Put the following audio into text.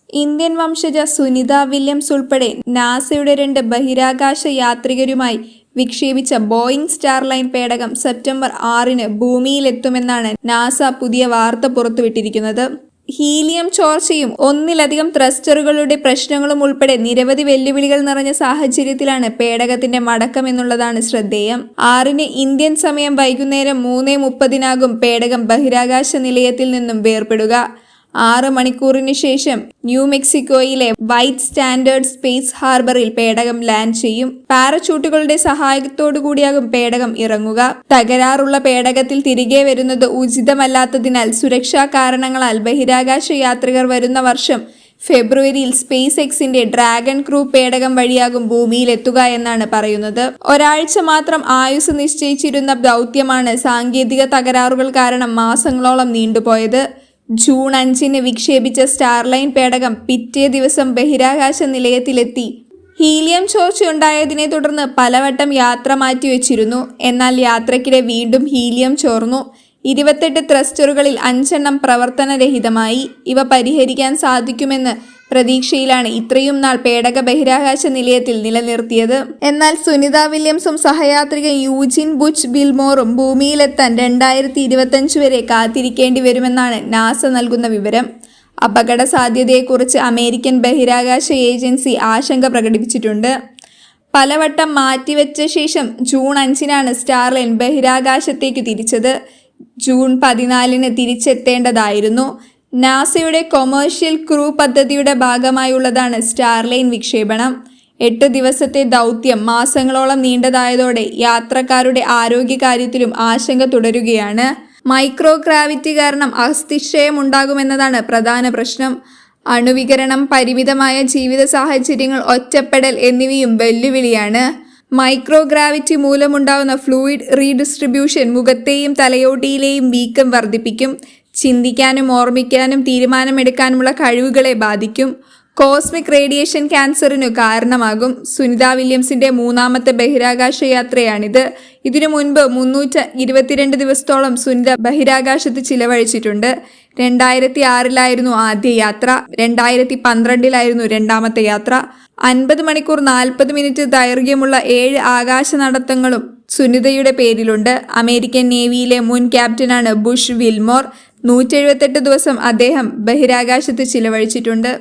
Indian വംശജ Sunitha Williams ഉൾപ്പെടെ നാസയുടെ 2 ബഹിരാകാശ യാത്രികരുമായി വിക്ഷേപിച്ച ബോയിംഗ് സ്റ്റാർലൈൻ പേടകം സെപ്റ്റംബർ 6-ന് ഭൂമിയിലെത്തുമെന്നാണ് നാസ പുതിയ വാർത്ത പുറത്തുവിട്ടിരിക്കുന്നത്. ഹീലിയം ചോർച്ചയും ഒന്നിലധികം ത്രസ്റ്ററുകളുടെ പ്രശ്നങ്ങളും ഉൾപ്പെടെ നിരവധി വെല്ലുവിളികൾ നിറഞ്ഞ സാഹചര്യത്തിലാണ് പേടകത്തിന്റെ മടക്കം എന്നുള്ളതാണ് ശ്രദ്ധേയം. 6-ന് ഇന്ത്യൻ സമയം വൈകുന്നേരം 3:30-നാകും പേടകം ബഹിരാകാശ നിലയത്തിൽ നിന്നും വേർപെടുക. 6 മണിക്കൂറിന് ശേഷം ന്യൂ മെക്സിക്കോയിലെ വൈറ്റ് സ്റ്റാൻഡേർഡ് സ്പേസ് ഹാർബറിൽ പേടകം ലാൻഡ് ചെയ്യും. പാരച്യൂട്ടുകളുടെ സഹായത്തോടുകൂടിയാകും പേടകം ഇറങ്ങുക. തകരാറുള്ള പേടകത്തിൽ തിരികെ വരുന്നത് ഉചിതമല്ലാത്തതിനാൽ സുരക്ഷാ കാരണങ്ങളാൽ ബഹിരാകാശ യാത്രികർ വരുന്ന വർഷം ഫെബ്രുവരിയിൽ സ്പേസ് എക്സിന്റെ ഡ്രാഗൺ ക്രൂ പേടകം വഴിയാകും ഭൂമിയിലെത്തുക എന്നാണ് പറയുന്നത്. ഒരാഴ്ച മാത്രം ആയുസ് നിശ്ചയിച്ചിരുന്ന ദൗത്യമാണ് സാങ്കേതിക തകരാറുകൾ കാരണം മാസങ്ങളോളം നീണ്ടുപോയത്. ജൂൺ 5-ന് വിക്ഷേപിച്ച സ്റ്റാർലൈൻ പേടകം പിറ്റേ ദിവസം ബഹിരാകാശ നിലയത്തിലെത്തി. ഹീലിയം ചോർച്ചയുണ്ടായതിനെ തുടർന്ന് പലവട്ടം യാത്ര മാറ്റിവെച്ചിരുന്നു. എന്നാൽ യാത്രയ്ക്കിടെ വീണ്ടും ഹീലിയം ചോർന്നു. 28 ത്രസ്റ്ററുകളിൽ 5 എണ്ണം പ്രവർത്തനരഹിതമായി. ഇവ പരിഹരിക്കാൻ സാധിക്കുമെന്ന് പ്രതീക്ഷയിലാണ് ഇത്രയും നാൾ പേടക ബഹിരാകാശ നിലയത്തിൽ നിലനിർത്തിയത്. എന്നാൽ സുനിത വില്യംസും സഹയാത്രികൻ യൂജിൻ ബുച്ച് വിൽമോറും ഭൂമിയിലെത്താൻ 2025 വരെ കാത്തിരിക്കേണ്ടി വരുമെന്നാണ് നാസ നൽകുന്ന വിവരം. അപകട സാധ്യതയെക്കുറിച്ച് അമേരിക്കൻ ബഹിരാകാശ ഏജൻസി ആശങ്ക പ്രകടിപ്പിച്ചിട്ടുണ്ട്. പലവട്ടം മാറ്റിവെച്ച ശേഷം ജൂൺ 5-നാണ് സ്റ്റാർലൈൻ ബഹിരാകാശത്തേക്ക് തിരിച്ചത്. ജൂൺ 14-ന് തിരിച്ചെത്തേണ്ടതായിരുന്നു. നാസയുടെ കൊമേഴ്ഷ്യൽ ക്രൂ പദ്ധതിയുടെ ഭാഗമായുള്ളതാണ് സ്റ്റാർലൈൻ വിക്ഷേപണം. 8 ദിവസത്തെ ദൗത്യം മാസങ്ങളോളം നീണ്ടതായതോടെ യാത്രക്കാരുടെ ആരോഗ്യകാര്യത്തിലും ആശങ്ക തുടരുകയാണ്. മൈക്രോഗ്രാവിറ്റി കാരണം അസ്ഥിക്ഷയം ഉണ്ടാകുമെന്നതാണ് പ്രധാന പ്രശ്നം. അണുവികിരണം, പരിമിതമായ ജീവിത സാഹചര്യങ്ങൾ, ഒറ്റപ്പെടൽ എന്നിവയും വെല്ലുവിളിയാണ്. മൈക്രോഗ്രാവിറ്റി മൂലമുണ്ടാകുന്ന ഫ്ലൂയിഡ് റീഡിസ്ട്രിബ്യൂഷൻ മുഖത്തെയും തലയോട്ടിയിലെയും വീക്കം വർദ്ധിപ്പിക്കും. ചിന്തിക്കാനും ഓർമ്മിക്കാനും തീരുമാനമെടുക്കാനുമുള്ള കഴിവുകളെ ബാധിക്കും. കോസ്മിക് റേഡിയേഷൻ ക്യാൻസറിനു കാരണമാകും. സുനിത വില്യംസിന്റെ 3ാമത്തെ ബഹിരാകാശ യാത്രയാണിത്. ഇതിനു മുൻപ് 322 ദിവസത്തോളം സുനിത ബഹിരാകാശത്ത് ചിലവഴിച്ചിട്ടുണ്ട്. 2006-ലായിരുന്നു ആദ്യ യാത്ര. 2012-ലായിരുന്നു 2ാമത്തെ യാത്ര. 50 മണിക്കൂർ 40 മിനിറ്റ് ദൈർഘ്യമുള്ള 7 ആകാശ നടത്തങ്ങളും സുനിതയുടെ പേരിലുണ്ട്. അമേരിക്കൻ നേവിയിലെ മുൻ ക്യാപ്റ്റനാണ് ബുഷ് വിൽമോർ. 178 ദിവസം അദ്ദേഹം ബഹിരാകാശത്ത് ചിലവഴിച്ചിട്ടുണ്ട്.